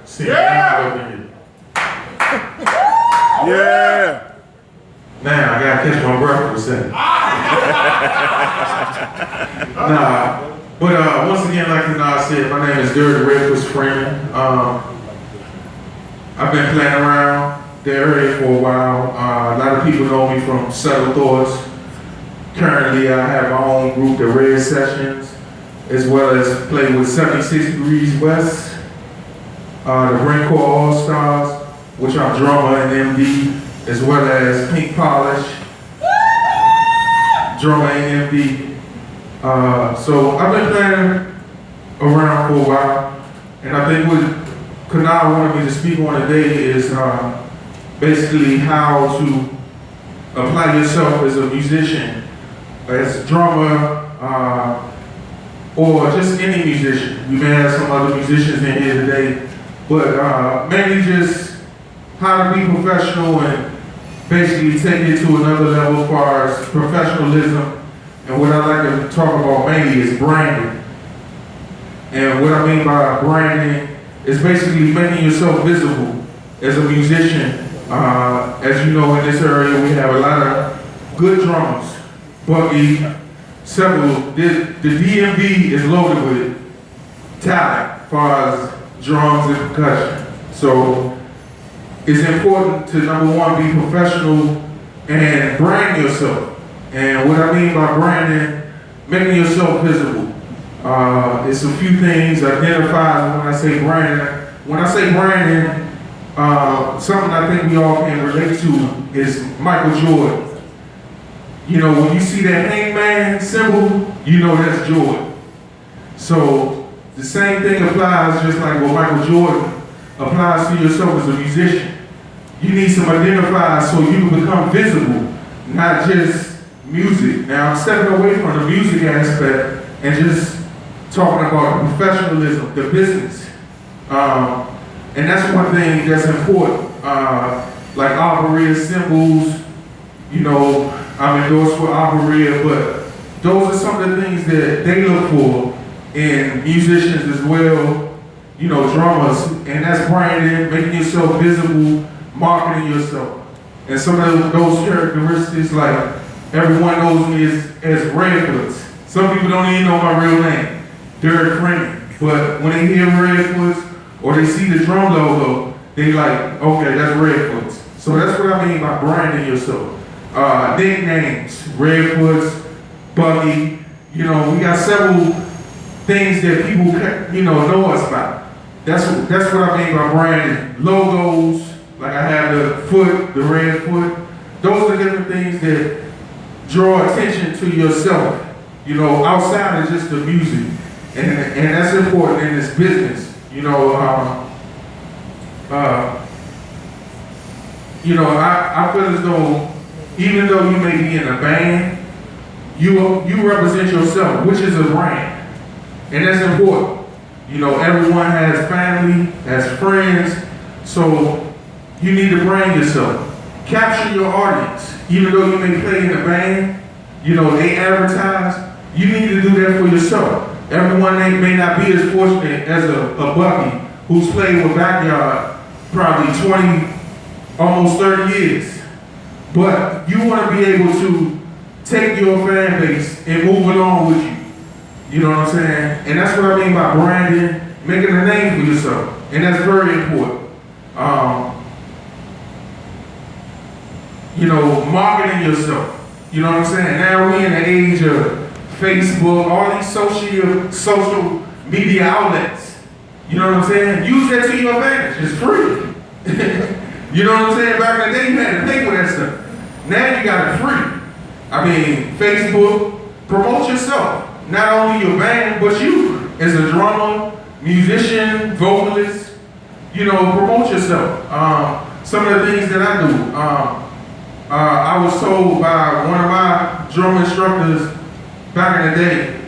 sing loud up in here. Yeah. Now I gotta catch my breath for a second. But once again, like I said, my name is Redfootz Freeman. I've been playing around the area for a while. A lot of people know me from Subtle Thoughts. Currently, I have my own group, the Red Sessions, as well as play with 76 Degrees West, the Raincore All-Stars, which I'm drummer and MD, as well as Pink Polish, drummer and MD. So I've been playing around for a while, and I think what Kanal wanted me to speak on today is basically how to apply yourself as a musician, as a drummer, or just any musician. We may have some other musicians in here today, but mainly just how to be professional and basically take it to another level as far as professionalism. And what I like to talk about mainly is branding. And what I mean by branding is basically making yourself visible as a musician. As you know, in this area, we have a lot of good drummers. Buggy, several. The DMV is loaded with talent as far as drums and percussion. So it's important to, number one, be professional and brand yourself. And what I mean by branding, making yourself visible. It's a few things identified when I say branding. When I say branding, something I think we all can relate to is Michael Jordan. You know, when you see that hangman symbol, you know that's Jordan. So the same thing applies, just like what Michael Jordan applies to yourself as a musician. You need some identifiers so you can become visible, not just music. Now I'm stepping away from the music aspect and just talking about the professionalism, the business. And that's one thing that's important. Like Arborea Cymbals, you know, I'm endorsed with Arborea, but those are some of the things that they look for in musicians as well, you know, drummers, and that's branding, making yourself visible, marketing yourself. And some of those characteristics, like everyone knows me as Redfootz. Some people don't even know my real name, Freeman. But when they hear Redfootz or they see the drum logo, they like, okay, that's Redfootz. So that's what I mean by branding yourself. Nicknames, Redfootz, Buggy, you know, we got several things that people, you know us by. That's what I mean by branding. Logos, like I have the foot, the red foot. Those are different things that draw attention to yourself, you know, outside of just the music. And that's important in this business. You know, I feel as though even though you may be in a band, you represent yourself, which is a brand. And that's important. You know, everyone has family, has friends, so you need to brand yourself. Capture your audience. Even though you may play in a band, you know, they advertise, you need to do that for yourself. Everyone may not be as fortunate as a Bucky who's played with Backyard probably 20, almost 30 years. But you want to be able to take your fan base and move along with you. You know what I'm saying? And that's what I mean by branding, making a name for yourself. And that's very important. You know, marketing yourself. You know what I'm saying? Now we're in the age of Facebook, all these social media outlets. You know what I'm saying? Use that to your advantage. It's free. You know what I'm saying? Back in the day, you had to pay for that stuff. Now you got it free. I mean, Facebook, promote yourself. Not only your band, but you as a drummer, musician, vocalist. You know, promote yourself. Some of the things that I do. I was told by one of my drum instructors back in the day,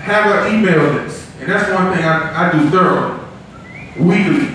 have an email list. And that's one thing I do thoroughly, weekly.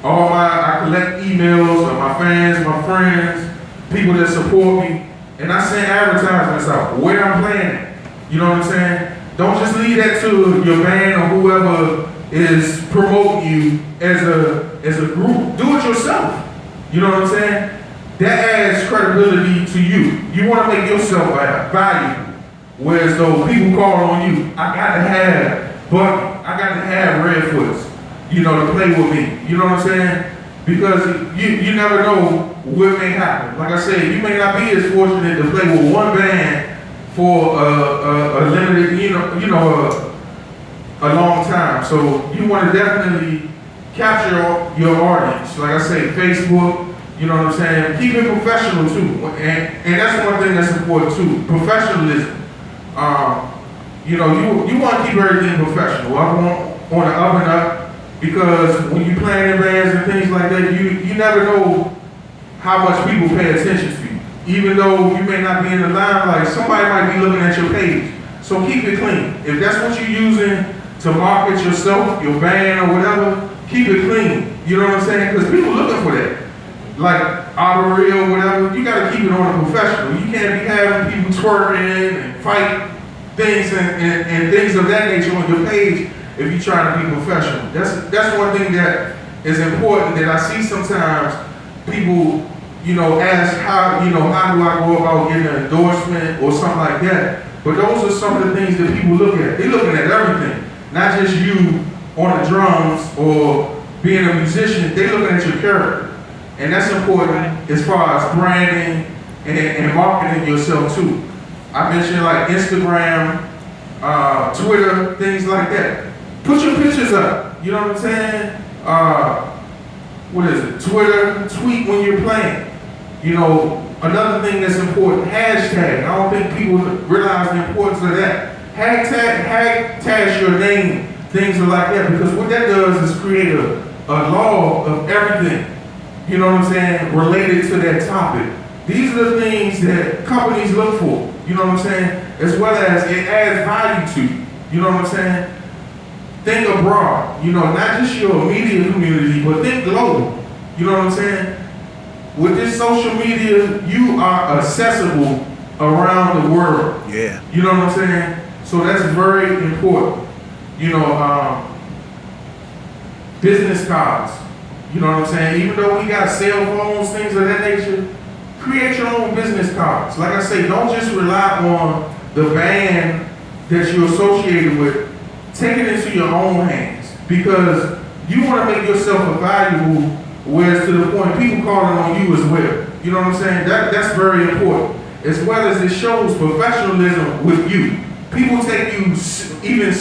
I collect emails of my fans, my friends, people that support me, and I send advertisements out where I'm playing at. You know what I'm saying? Don't just leave that to your band or whoever is promoting you as a group. Do it yourself. You know what I'm saying? That adds credibility to you. You want to make yourself valuable. Whereas though people call on you, I got to have Bucky, I got to have Redfootz, you know, to play with me. You know what I'm saying? Because you never know what may happen. Like I said, you may not be as fortunate to play with one band for a limited, a long time. So you want to definitely capture your audience. Like I say, Facebook, you know what I'm saying? Keep it professional too. And that's one thing that's important too, professionalism. You want to keep everything professional. I want on the up and up, because when you playing in bands and things like that, you never know how much people pay attention to you. Even though you may not be in the limelight, somebody might be looking at your page. So keep it clean. If that's what you're using to market yourself, your band or whatever, keep it clean. You know what I'm saying? Because people looking for that. Like Arborea or whatever, you gotta keep it on a professional. You can't be having people twerking and fight things and things of that nature on your page if you're trying to be professional. That's one thing that is important that I see sometimes people, ask how do I go about getting an endorsement or something like that. But those are some of the things that people look at. They're looking at everything, not just you on the drums or being a musician. They're looking at your character. And that's important as far as branding and marketing yourself too. I mentioned like Instagram, Twitter, things like that. Put your pictures up, you know what I'm saying? What is it? Twitter, tweet when you're playing. Another thing that's important, hashtag. I don't think people realize the importance of that. Hashtag your name, things like that, because what that does is create a log of everything. You know what I'm saying, related to that topic. These are the things that companies look for, you know what I'm saying, as well as it adds value to you, you know what I'm saying? Think abroad, not just your immediate community, but think global, you know what I'm saying? With this social media, you are accessible around the world. Yeah. You know what I'm saying? So that's very important. Business cards. You know what I'm saying? Even though we got cell phones, things of that nature, create your own business cards. Like I say, don't just rely on the band that you're associated with. Take it into your own hands, because you want to make yourself valuable, whereas to the point people calling on you as well. You know what I'm saying? That's very important. As well as it shows professionalism with you. People take you even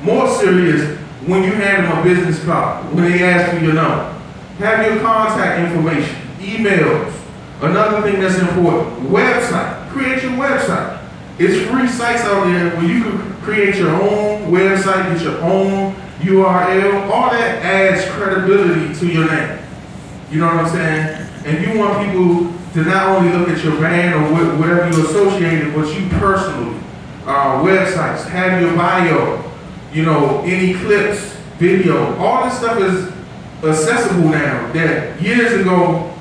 more serious when you hand them a business card, when they ask for your number. Have your contact information, emails. Another thing that's important, website. Create your website. It's free sites out there where you can create your own website, get your own URL. All that adds credibility to your name. You know what I'm saying? And you want people to not only look at your band or whatever you're associated, but you personally. Websites, have your bio, any clips, video, all this stuff is accessible now. That years ago,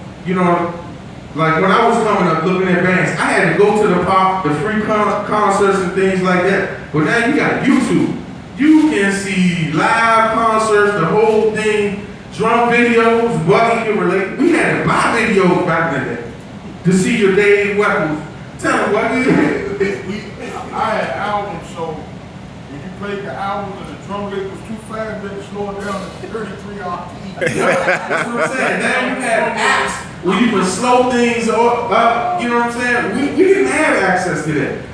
like when I was coming up looking at bands, I had to go to the free concerts and things like that. But now you got YouTube. You can see live concerts, the whole thing, drum videos, Buddy can relate. We had to buy videos back in the day to see your Dave Weapons. Tell them what I had albums, so when you played the albums and the drum lick was too fast, then slow it down to 33 RPE. That's what I'm saying. Now you have apps where you can slow things up, you know what I'm saying? We didn't have access to that.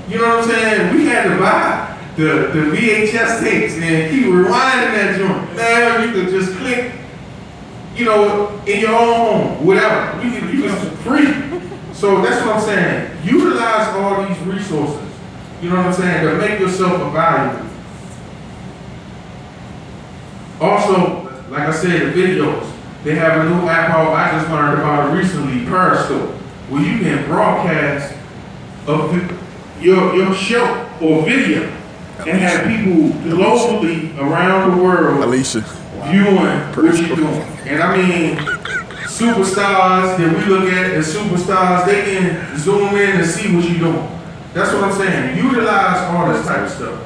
You know what I'm saying? We had to buy the VHS tapes and keep rewinding that joint. Now you could just click, in your own home, whatever. You can free. So that's what I'm saying. Utilize all these resources. You know what I'm saying? To make yourself valuable. Also, like I said, the videos. They have a new app out, I just learned about it recently, Periscope, where you can broadcast your show or video and have people globally around the world viewing what you're doing. And I mean, superstars that we look at as superstars, they can zoom in and see what you're doing. That's what I'm saying. Utilize all this type of stuff.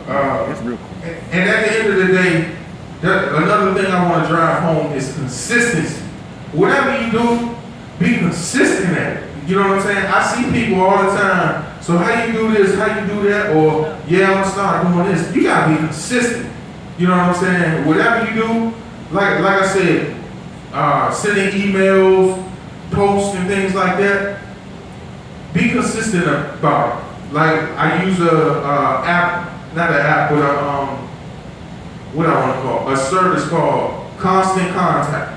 That's real cool. And at the end of the day, another thing I want to drive home is consistency. Whatever you do, be consistent at it. You know what I'm saying? I see people all the time. So how you do this? How you do that? Or yeah, I'm gonna start doing this. You gotta be consistent. You know what I'm saying? Whatever you do, like I said, sending emails, posts, and things like that. Be consistent about it. Like I use a app, not an app, but what I want to call a service called Constant Contact.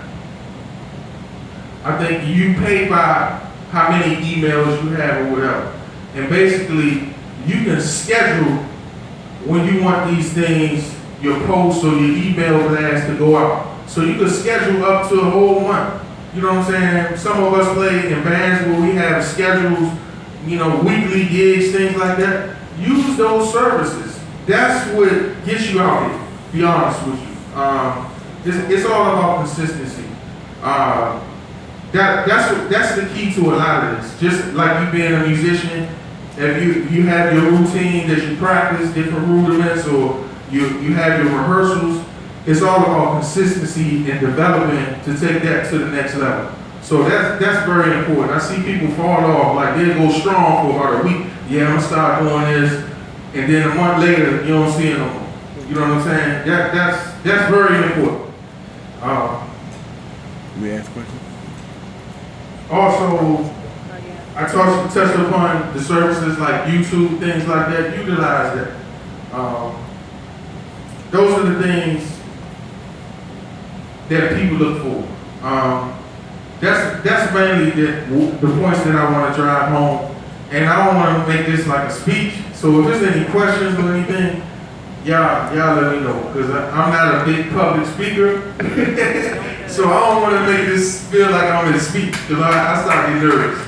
I think you pay by how many emails you have or whatever. And basically, you can schedule when you want these things, your posts or your email blasts to go out. So you can schedule up to a whole month. You know what I'm saying? Some of us play in bands where we have schedules, weekly gigs, things like that. Use those services. That's what gets you out here, to be honest with you. It's all about consistency. That's the key to a lot of this. Just like you being a musician, if you have your routine that you practice, different rudiments, or you have your rehearsals, it's all about consistency and development to take that to the next level. So that's very important. I see people fall off, like they'll go strong for about a week. Yeah, I'm gonna start doing this, and then a month later, you don't see it no more. You know what I'm saying? That's very important. Let me ask a question. Also, I touched upon the services like YouTube, things like that. Utilize that. Those are the things that people look for. That's mainly the points that I want to drive home. And I don't want to make this like a speech. So if there's any questions or anything, y'all let me know, because I'm not a big public speaker. So I don't want to make this feel like I'm in a speech, because I start getting nervous.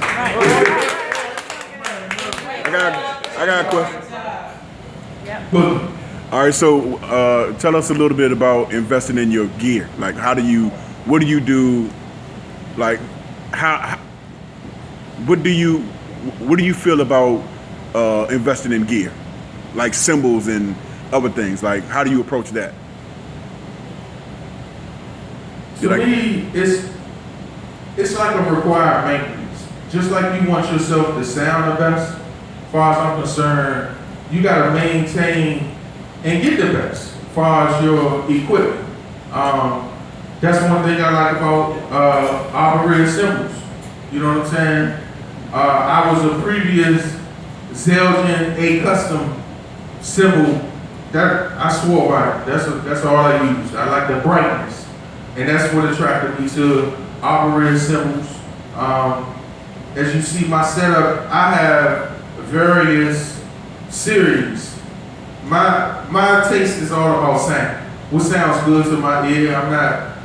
I got a question. But, All right, so tell us a little bit about investing in your gear. Like, what do you do? Like, what do you feel about investing in gear, like cymbals and other things? Like, how do you approach that? to me, it's like a required maintenance. Just like you want yourself to sound the best, as far as I'm concerned, you got to maintain and get the best as far as your equipment. That's one thing I like about Arborea Cymbals. You know what I'm saying? I was a previous Zelgin A custom cymbal. That I swore by it. That's all I use. I like the brightness, and that's what attracted me to Arborea Cymbals. As you see my setup, I have various series. My taste is all about sound. What sounds good to my ear. I'm not,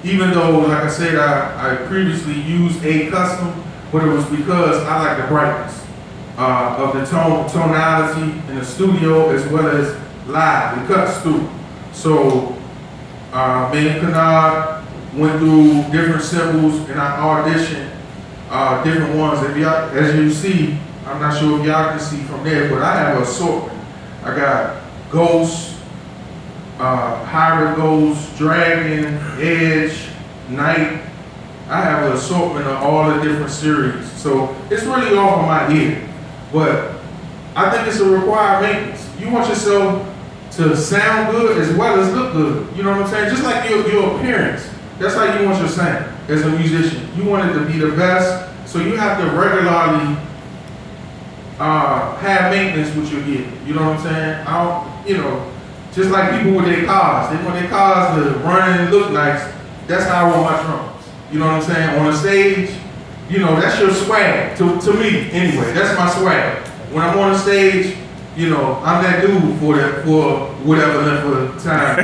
even though, like I said, I previously used A custom, but it was because I like the brightness of the tonality in the studio as well as live. It cuts through. So me and Kennard went through different cymbals, and I auditioned different ones. As you see, I'm not sure if y'all can see from there, but I have an assortment. I got Ghost, Hybrid Ghost, Dragon, Edge, Knight. I have an assortment of all the different series. So it's really all for my ear. But I think it's a required maintenance. You want yourself to sound good as well as look good. You know what I'm saying? Just like your appearance. That's how you want your sound as a musician. You want it to be the best. So you have to regularly have maintenance with your gear. You know what I'm saying? Just like people with their cars. They want their cars to run and look nice. That's how I want my drums. You know what I'm saying? On the stage, that's your swag. To me, anyway, that's my swag. When I'm on the stage, I'm that dude for whatever length of time.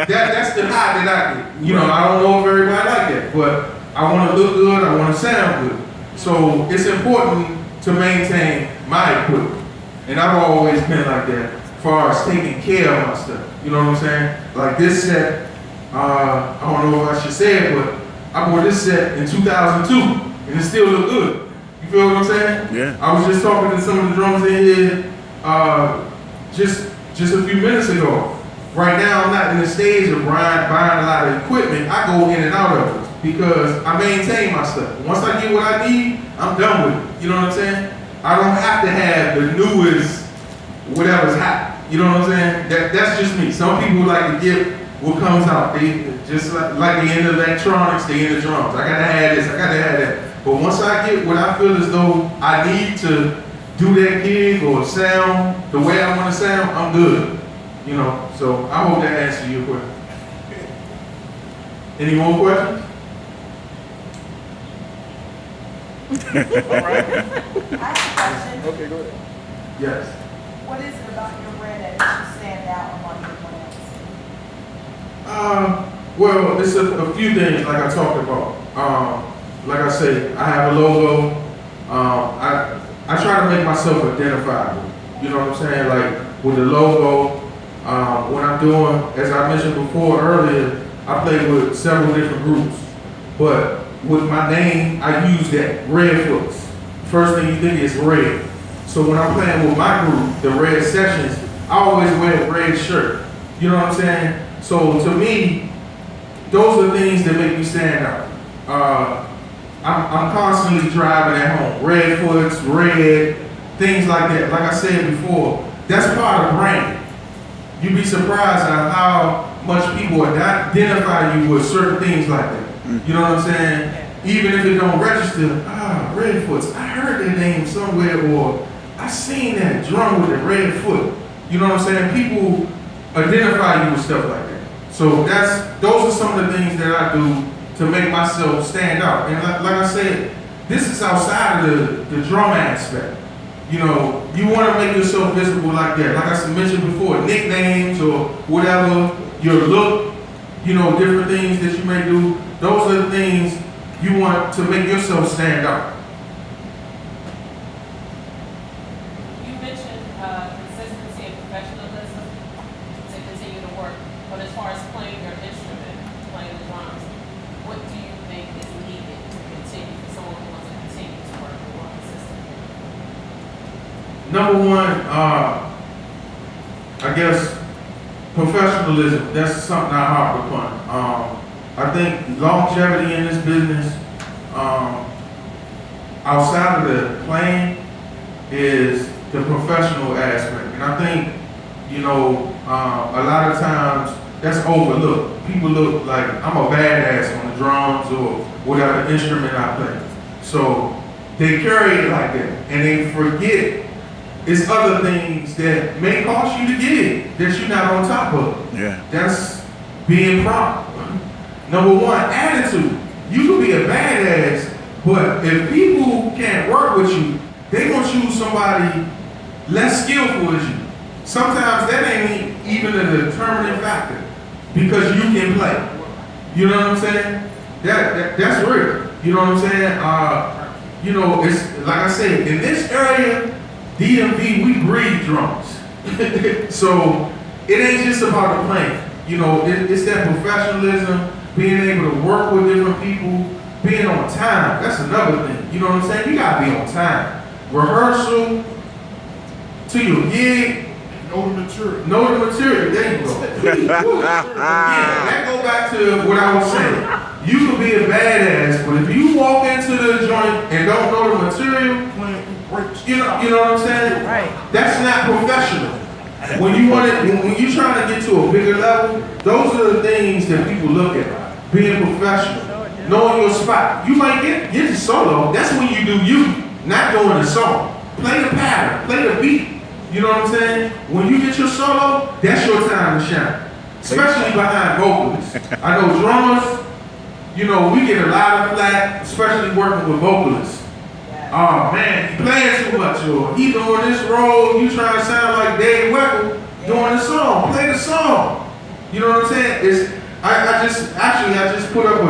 That's the high that I get. I don't know if everybody like that, but I want to look good. I want to sound good. So it's important to maintain my equipment, and I've always been like that as far as taking care of my stuff. You know what I'm saying? Like this set, I don't know if I should say it, but I bought this set in 2002, and it still look good. You feel what I'm saying? Yeah. I was just talking to some of the drums in here, just just a few minutes ago. Right now, I'm not in the stage of buying a lot of equipment. I go in and out of it because I maintain my stuff. Once I get what I need, I'm done with it. You know what I'm saying? I don't have to have the newest whatever's hot. You know what I'm saying? That's just me. Some people like to get what comes out. They just like they in the electronics, they in the drums. I gotta have this, I gotta have that. But once I get what I feel as though I need to do that gig or sound the way I want to sound, I'm good. You know, so I hope that answers your question. Any more questions? All right. I have a question. Okay, go ahead. Yes. What is it about your brand that makes you stand out among your brands? Well, it's a few things like I talked about. Like I say, I have a logo. I try to make myself identifiable. You know what I'm saying? Like with the logo, when I'm doing, as I mentioned before earlier, I play with several different groups. But with my name, I use that Redfootz. First thing you think is red. So when I'm playing with my group, the Red Sessions, I always wear a red shirt. You know what I'm saying? So to me, those are things that make me stand out. I'm constantly driving at home. Redfootz, red, things like that. Like I said before, that's part of branding. You'd be surprised at how much people identify you with certain things like that. You know what I'm saying? Even if it don't register, Redfootz, I heard that name somewhere, or I seen that drum with the red foot. You know what I'm saying? People identify you with stuff like that. So those are some of the things that I do to make myself stand out. And like I said, this is outside of the drum aspect. You know, you want to make yourself visible like that. Like I mentioned before, nicknames or whatever, your look, you know, different things that you may do. Those are the things you want to make yourself stand out. You mentioned consistency and professionalism to continue to work, but as far as playing your instrument, playing the drums, what do you think is needed to continue for someone who wants to continue to work and work consistently? Number one, I guess professionalism. That's something I harp upon. I think longevity in this business, outside of the playing, is the professional aspect. And I think, you know, a lot of times that's overlooked. People look like I'm a badass on the drums or whatever instrument I play. So they carry it like that, and they forget it's other things that may cost you the gig that you're not on top of. Yeah. That's being prompt. Number one, attitude. You can be a badass, but if people can't work with you, they gonna choose somebody less skillful as you. Sometimes that ain't even a determining factor because you can play. You know what I'm saying? That's real. You know what I'm saying? You know, it's like I said, in this area, DMV, we breed drums. So it ain't just about the playing. You know, it's that professionalism, being able to work with different people, being on time. That's another thing. You know what I'm saying? You gotta be on time. Rehearsal to your gig. Know the material. Know the material. There you go. Yeah, that go back to what I was saying. You can be a badass, but if you walk into the joint and don't know the material, you know what I'm saying? Right. That's not professional. When you're trying to get to a bigger level, those are the things that people look at. Being professional, knowing your spot. You might get the solo. That's when you do you, not doing the song. Play the pattern, play the beat. You know what I'm saying? When you get your solo, that's your time to shine. Especially behind vocalists. I know drummers, you know, we get a lot of flack, especially working with vocalists. Oh man, he playing too much, or he doing this role, you trying to sound like Dave Weckl doing the song. Play the song. You know what I'm saying? I just put up a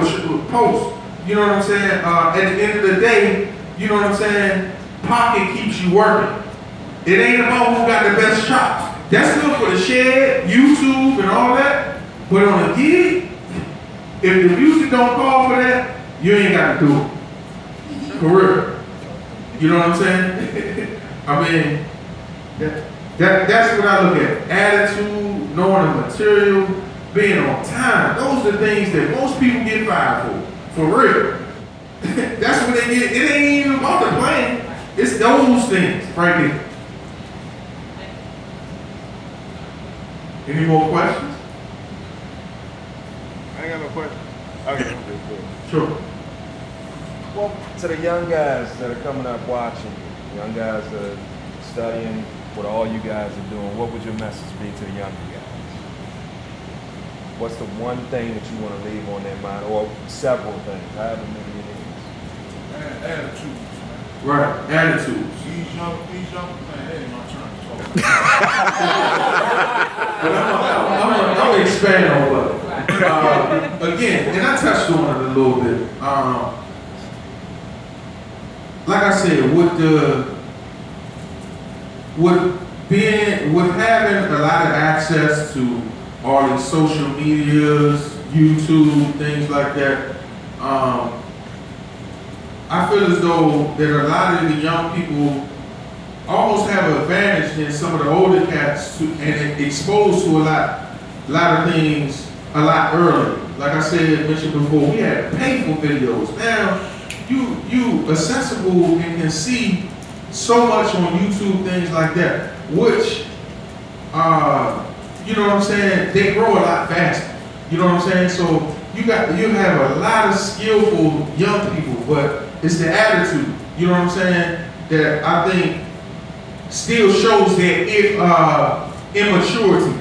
post. You know what I'm saying? At the end of the day, you know what I'm saying? Pocket keeps you working. It ain't about who got the best chops. That's good for the shed, YouTube, and all that. But on a gig, if the music don't call for that, you ain't got to do it. For real. You know what I'm saying? I mean, That's what I look at. Attitude, knowing the material, being on time. Those are the things that most people get fired for real. That's what they get. It ain't even about the plane. It's those things right there. Any more questions? I ain't got no question. Okay. Sure. Well, to the young guys that are coming up watching, young guys that are studying what all you guys are doing, what would your message be to the younger guys? What's the one thing that you want to leave on their mind, or several things, however many it is? Attitudes, man. Right. Attitudes. These young, man, that ain't my turn to talk. I'm gonna expand on what. Again, and I touched on it a little bit. Like I said, with having a lot of access to all these social medias, YouTube, things like that, I feel as though that a lot of the young people almost have an advantage in some of the older cats and exposed to a lot of things a lot earlier. Like I said, mentioned before, we had to pay for videos. Now, you accessible and can see so much on YouTube, things like that, which, you know what I'm saying, they grow a lot faster. You know what I'm saying? So you have a lot of skillful young people, but it's the attitude, you know what I'm saying, that I think still shows their immaturity.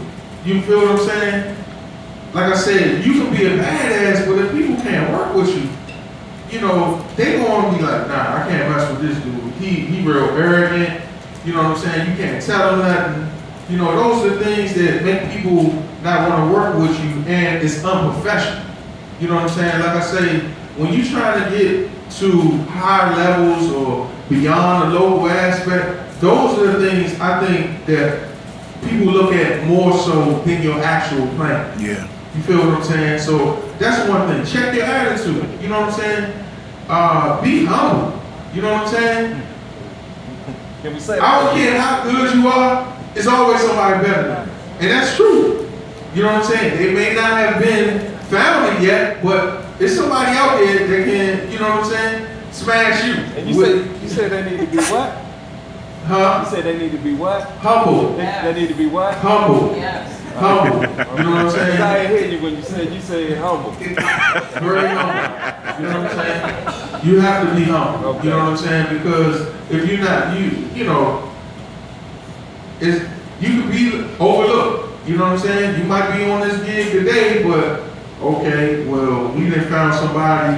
You feel what I'm saying? Like I said, you can be a badass, but if people can't work with you, you know, they gonna be like, nah, I can't mess with this dude. He real arrogant. You know what I'm saying? You can't tell him nothing. You know, those are the things that make people not want to work with you, and it's unprofessional. You know what I'm saying? Like I say, when you trying to get to higher levels or beyond the local aspect, those are the things I think that people look at more so than your actual plan. Yeah. You feel what I'm saying? So that's one thing. Check your attitude. You know what I'm saying? Be humble. You know what I'm saying? Can we say I don't care how good you are, it's always somebody better than you. And that's true. You know what I'm saying? They may not have been found yet, but there's somebody out there that can, you know what I'm saying, smash you. And you said they need to be what? Huh? You said they need to be what? Humble. They need to be what? Humble. Yes. Humble. You know what I'm saying? I didn't hear you when you said humble. Very humble. You know what I'm saying? You have to be humble. Okay. You know what I'm saying? Because if you're not, you know, you could be overlooked. You know what I'm saying? You might be on this gig today, but okay, well, we done found somebody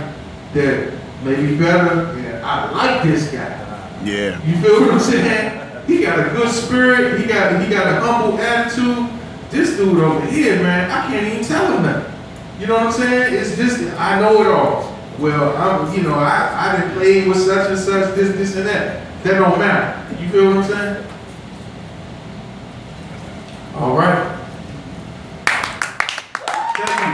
that may be better, and I like this guy. Yeah. You feel what I'm saying? He got a good spirit. He got a humble attitude. This dude over here, man, I can't even tell him nothing. You know what I'm saying? It's just, I know it all. Well, I done played with such and such, this and that. That don't matter. You feel what I'm saying?